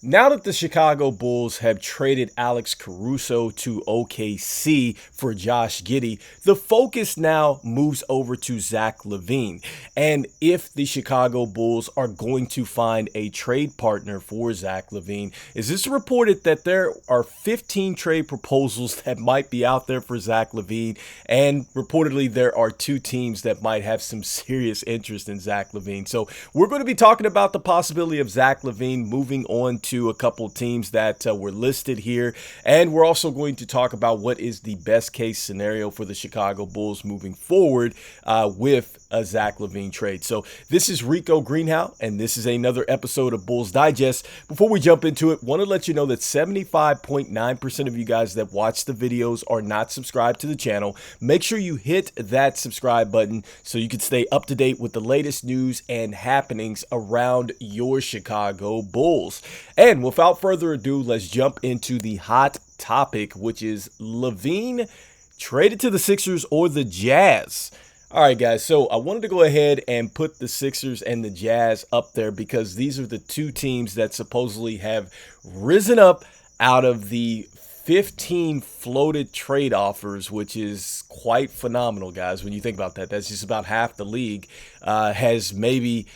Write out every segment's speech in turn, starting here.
Now that the Chicago Bulls have traded Alex Caruso to OKC for Josh Giddey, the focus now moves over to Zach LaVine. And if the Chicago Bulls are going to find a trade partner for Zach LaVine, is this reported that there are 15 trade proposals that might be out there for Zach LaVine? And reportedly, there are two teams that might have some serious interest in Zach LaVine. So we're going to be talking about the possibility of Zach LaVine moving on to a couple teams that were listed here. And we're also going to talk about what is the best case scenario for the Chicago Bulls moving forward with a Zach LaVine trade. So this is Rico Greenhowe, and this is another episode of Bulls Digest. Before we jump into it, want to let you know that 75.9% of you guys that watch the videos are not subscribed to the channel. Make sure you hit that subscribe button so you can stay up to date with the latest news and happenings around your Chicago Bulls. And without further ado, let's jump into the hot topic, which is LaVine traded to the Sixers or the Jazz. All right, guys, so I wanted to go ahead and put the Sixers and the Jazz up there because these are the two teams that supposedly have risen up out of the 15 floated trade offers, which is quite phenomenal, guys. When you think about that, that's just about half the league has maybe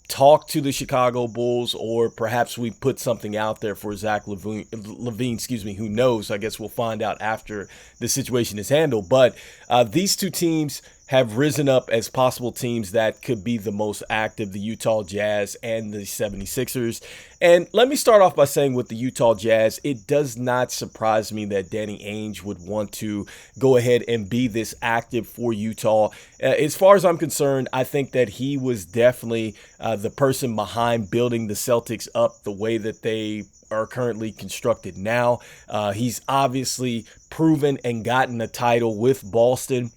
talked to the Chicago Bulls, or perhaps we put something out there for Zach LaVine, who knows? I guess we'll find out after the situation is handled. But these two teams have risen up as possible teams that could be the most active, the Utah Jazz and the 76ers. And let me start off by saying with the Utah Jazz, it does not surprise me that Danny Ainge would want to go ahead and be this active for Utah. As far as I'm concerned, I think that he was definitely the person behind building the Celtics up the way that they are currently constructed now. He's obviously proven and gotten a title with Boston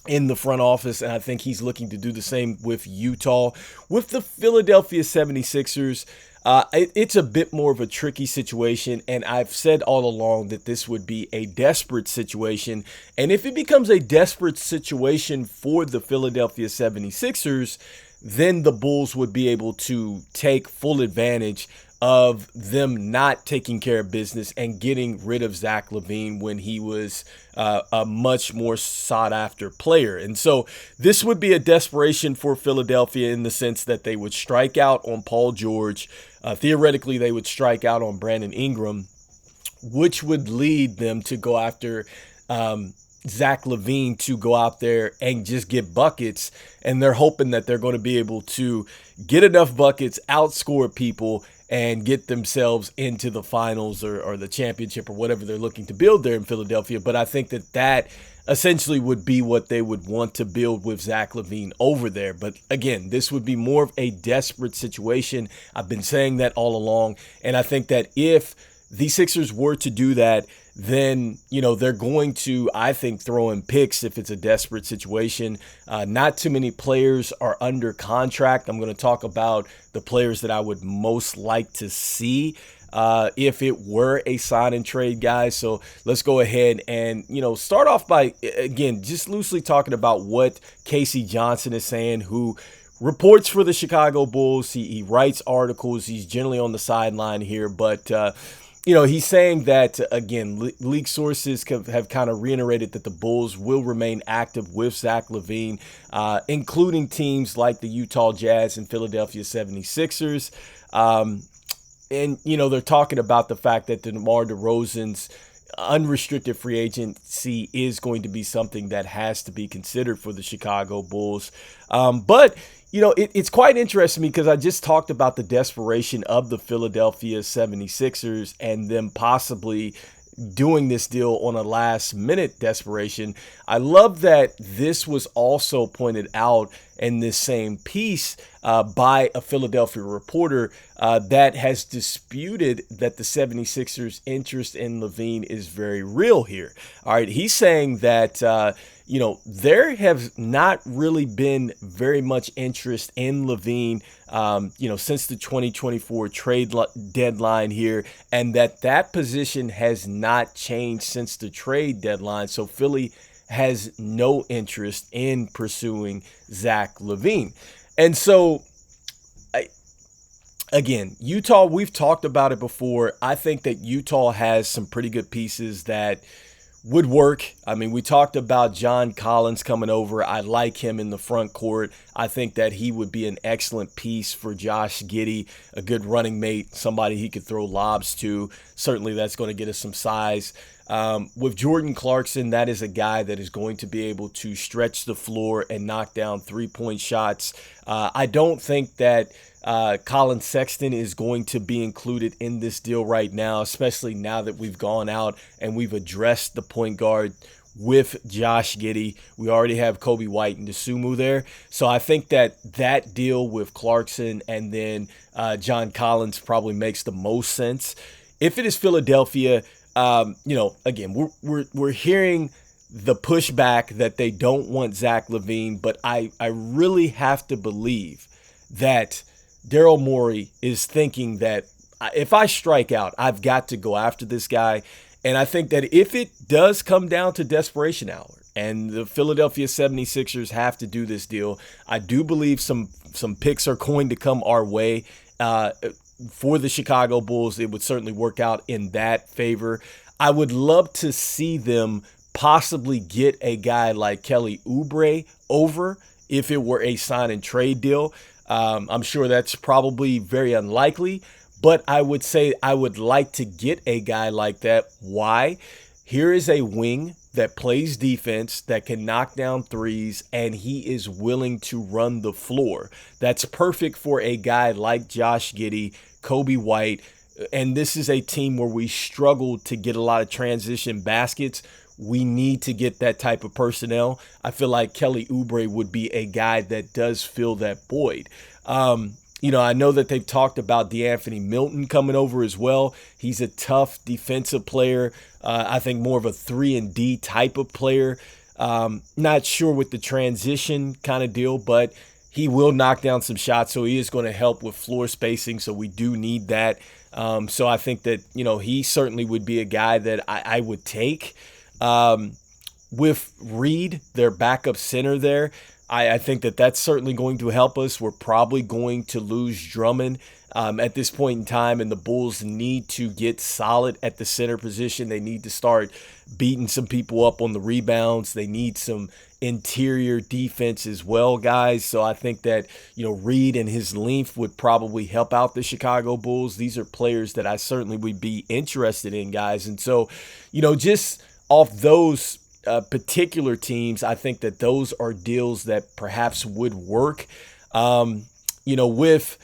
in the front office, and I think he's looking to do the same with Utah. With the Philadelphia 76ers, it's a bit more of a tricky situation, and I've said all along that this would be a desperate situation. And if it becomes a desperate situation for the Philadelphia 76ers, then the Bulls would be able to take full advantage of them not taking care of business and getting rid of Zach LaVine when he was a much more sought after player. And so this would be a desperation for Philadelphia in the sense that they would strike out on Paul George. Theoretically, they would strike out on Brandon Ingram, which would lead them to go after Zach LaVine to go out there and just get buckets. And they're hoping that they're going to be able to get enough buckets, outscore people, and get themselves into the finals or the championship or whatever they're looking to build there in Philadelphia. But I think that essentially would be what they would want to build with Zach LaVine over there. But again, this would be more of a desperate situation. I've been saying that all along. And I think that if the Sixers were to do that, then, they're going to, I think, throw in picks if it's a desperate situation. Not too many players are under contract. I'm going to talk about the players that I would most like to see if it were a sign and trade, guys. So let's go ahead and, start off by, again, just loosely talking about what Casey Johnson is saying, who reports for the Chicago Bulls. He writes articles. He's generally on the sideline here, but he's saying that, again, league sources have kind of reiterated that the Bulls will remain active with Zach LaVine, including teams like the Utah Jazz and Philadelphia 76ers. And, they're talking about the fact that DeMar DeRozan's unrestricted free agency is going to be something that has to be considered for the Chicago Bulls. But it's quite interesting because I just talked about the desperation of the Philadelphia 76ers and them possibly doing this deal on a last minute desperation. I love that this was also pointed out in this same piece by a Philadelphia reporter that has disputed that the 76ers interest in LaVine is very real here. All right. He's saying that, there have not really been very much interest in LaVine, since the 2024 trade deadline here, and that position has not changed since the trade deadline. So Philly has no interest in pursuing Zach LaVine. And so again, Utah, we've talked about it before. I think that Utah has some pretty good pieces that would work. I mean, we talked about John Collins coming over. I like him in the front court. I think that he would be an excellent piece for Josh Giddey, a good running mate, somebody he could throw lobs to. Certainly that's going to get us some size. With Jordan Clarkson, that is a guy that is going to be able to stretch the floor and knock down three-point shots. I don't think that Colin Sexton is going to be included in this deal right now, especially now that we've gone out and we've addressed the point guard with Josh Giddey. We already have Kobe White and DeSumo there. So I think that that deal with Clarkson and then John Collins probably makes the most sense. If it is Philadelphia, again, we're hearing the pushback that they don't want Zach LaVine, but I really have to believe that Daryl Morey is thinking that if I strike out, I've got to go after this guy. And I think that if it does come down to desperation hour and the Philadelphia 76ers have to do this deal, I do believe some picks are going to come our way. For the Chicago Bulls, it would certainly work out in that favor. I would love to see them possibly get a guy like Kelly Oubre over if it were a sign and trade deal. I'm sure that's probably very unlikely, but I would say I would like to get a guy like that. Why? Here is a wing that plays defense, that can knock down threes, and he is willing to run the floor. That's perfect for a guy like Josh Giddey, Kobe White, and this is a team where we struggled to get a lot of transition baskets. We need to get that type of personnel. I feel like Kelly Oubre would be a guy that does fill that void. I know that they've talked about DeAnthony Milton coming over as well. He's a tough defensive player. I think more of a 3-and-D type of player. Not sure with the transition kind of deal, but he will knock down some shots, so he is going to help with floor spacing, so we do need that. So I think that, he certainly would be a guy that I would take. With Reed, their backup center there, I think that that's certainly going to help us. We're probably going to lose Drummond at this point in time, and the Bulls need to get solid at the center position. They need to start beating some people up on the rebounds. They need some interior defense as well, guys. So I think that, Reed and his length would probably help out the Chicago Bulls. These are players that I certainly would be interested in, guys. And so, just off those particular teams, I think that those are deals that perhaps would work. With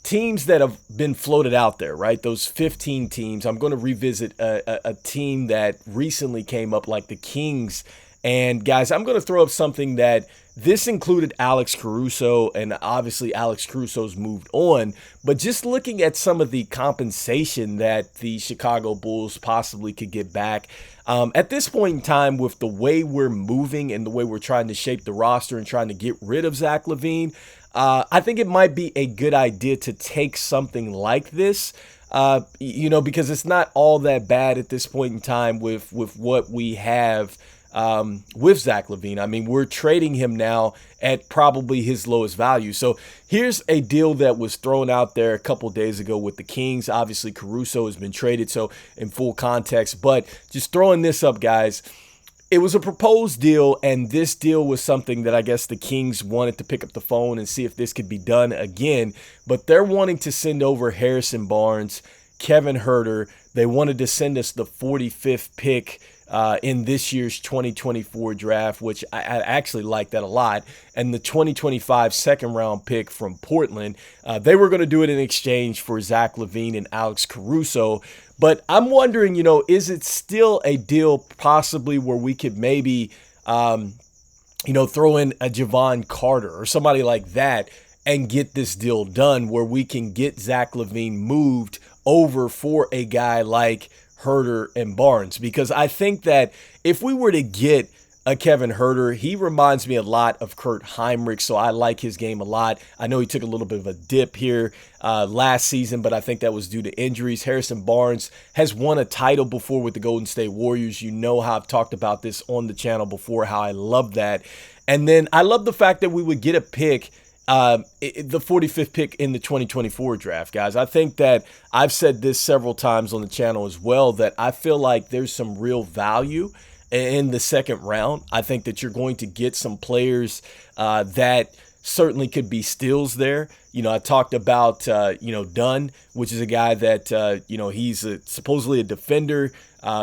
teams that have been floated out there, right? Those 15 teams. I'm going to revisit a team that recently came up, like the Kings. And guys, I'm going to throw up something that this included Alex Caruso, and obviously Alex Caruso's moved on, but just looking at some of the compensation that the Chicago Bulls possibly could get back. At this point in time, with the way we're moving and the way we're trying to shape the roster and trying to get rid of Zach LaVine, I think it might be a good idea to take something like this, because it's not all that bad at this point in time with what we have with Zach LaVine. I mean, we're trading him now at probably his lowest value. So here's a deal that was thrown out there a couple days ago with the Kings. Obviously, Caruso has been traded, so in full context. But just throwing this up, guys, it was a proposed deal, and this deal was something that I guess the Kings wanted to pick up the phone and see if this could be done again. But they're wanting to send over Harrison Barnes, Kevin Huerter. They wanted to send us the 45th pick in this year's 2024 draft, which I actually like that a lot, and the 2025 second-round pick from Portland. They were going to do it in exchange for Zach LaVine and Alex Caruso, but I'm wondering, is it still a deal possibly where we could maybe, throw in a Javon Carter or somebody like that and get this deal done where we can get Zach LaVine moved over for a guy like Huerter and Barnes? Because I think that if we were to get a Kevin Huerter, he reminds me a lot of Kurt Heinrich, so I like his game a lot. I know he took a little bit of a dip here last season, but I think that was due to injuries. Harrison Barnes has won a title before with the Golden State Warriors. You know how I've talked about this on the channel before, how I love that. And then I love the fact that we would get a pick the 45th pick in the 2024 draft, guys. I think that I've said this several times on the channel as well, that I feel like there's some real value in the second round. I think that you're going to get some players that certainly could be steals there. I talked about, Dunn, which is a guy that, he's supposedly a defender.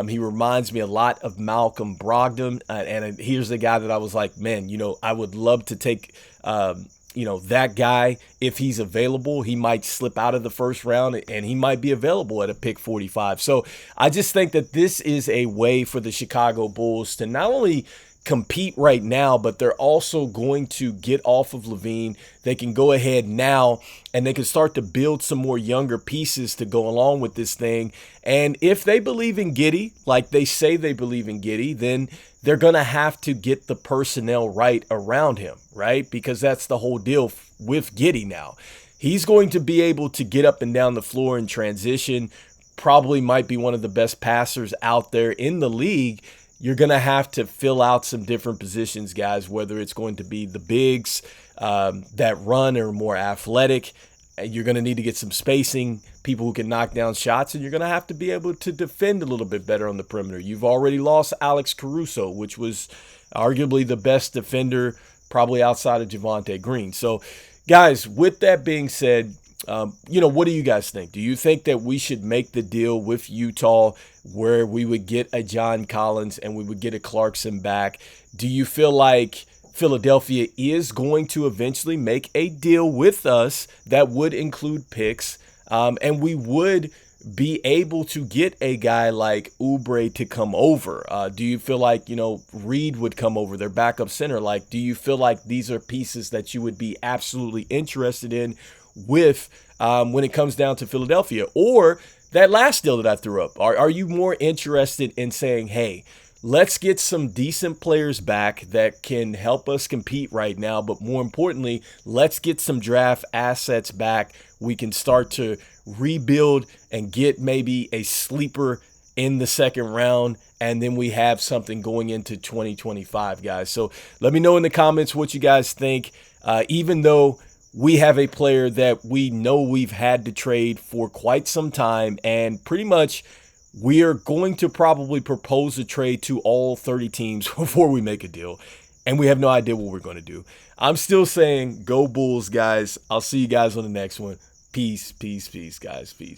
He reminds me a lot of Malcolm Brogdon. And here's the guy that I was like, man, I would love to take, that guy, if he's available. He might slip out of the first round and he might be available at a pick 45. So I just think that this is a way for the Chicago Bulls to not only compete right now, but they're also going to get off of LaVine. They can go ahead now and they can start to build some more younger pieces to go along with this thing. And if they believe in Giddey, like they say they believe in Giddey, then they're going to have to get the personnel right around him, right? Because that's the whole deal with Giddey now. He's going to be able to get up and down the floor in transition, probably might be one of the best passers out there in the league. You're going to have to fill out some different positions, guys, whether it's going to be the bigs that run or more athletic. You're going to need to get some spacing, people who can knock down shots, and you're going to have to be able to defend a little bit better on the perimeter. You've already lost Alex Caruso, which was arguably the best defender probably outside of Javonte Green. So, guys, with that being said, what do you guys think? Do you think that we should make the deal with Utah where we would get a John Collins and we would get a Clarkson back? Do you feel like Philadelphia is going to eventually make a deal with us that would include picks, and we would be able to get a guy like Oubre to come over? Do you feel like, Reed would come over, their backup center? Like, do you feel like these are pieces that you would be absolutely interested in with when it comes down to Philadelphia? Or that last deal that I threw up, are you more interested in saying, hey, let's get some decent players back that can help us compete right now, but more importantly, let's get some draft assets back. We can start to rebuild and get maybe a sleeper in the second round, and then we have something going into 2025, guys. So let me know in the comments what you guys think. Even though we have a player that we know we've had to trade for quite some time, and pretty much we are going to probably propose a trade to all 30 teams before we make a deal, and we have no idea what we're going to do. I'm still saying go Bulls, guys. I'll see you guys on the next one. Peace, peace, peace, guys. Peace.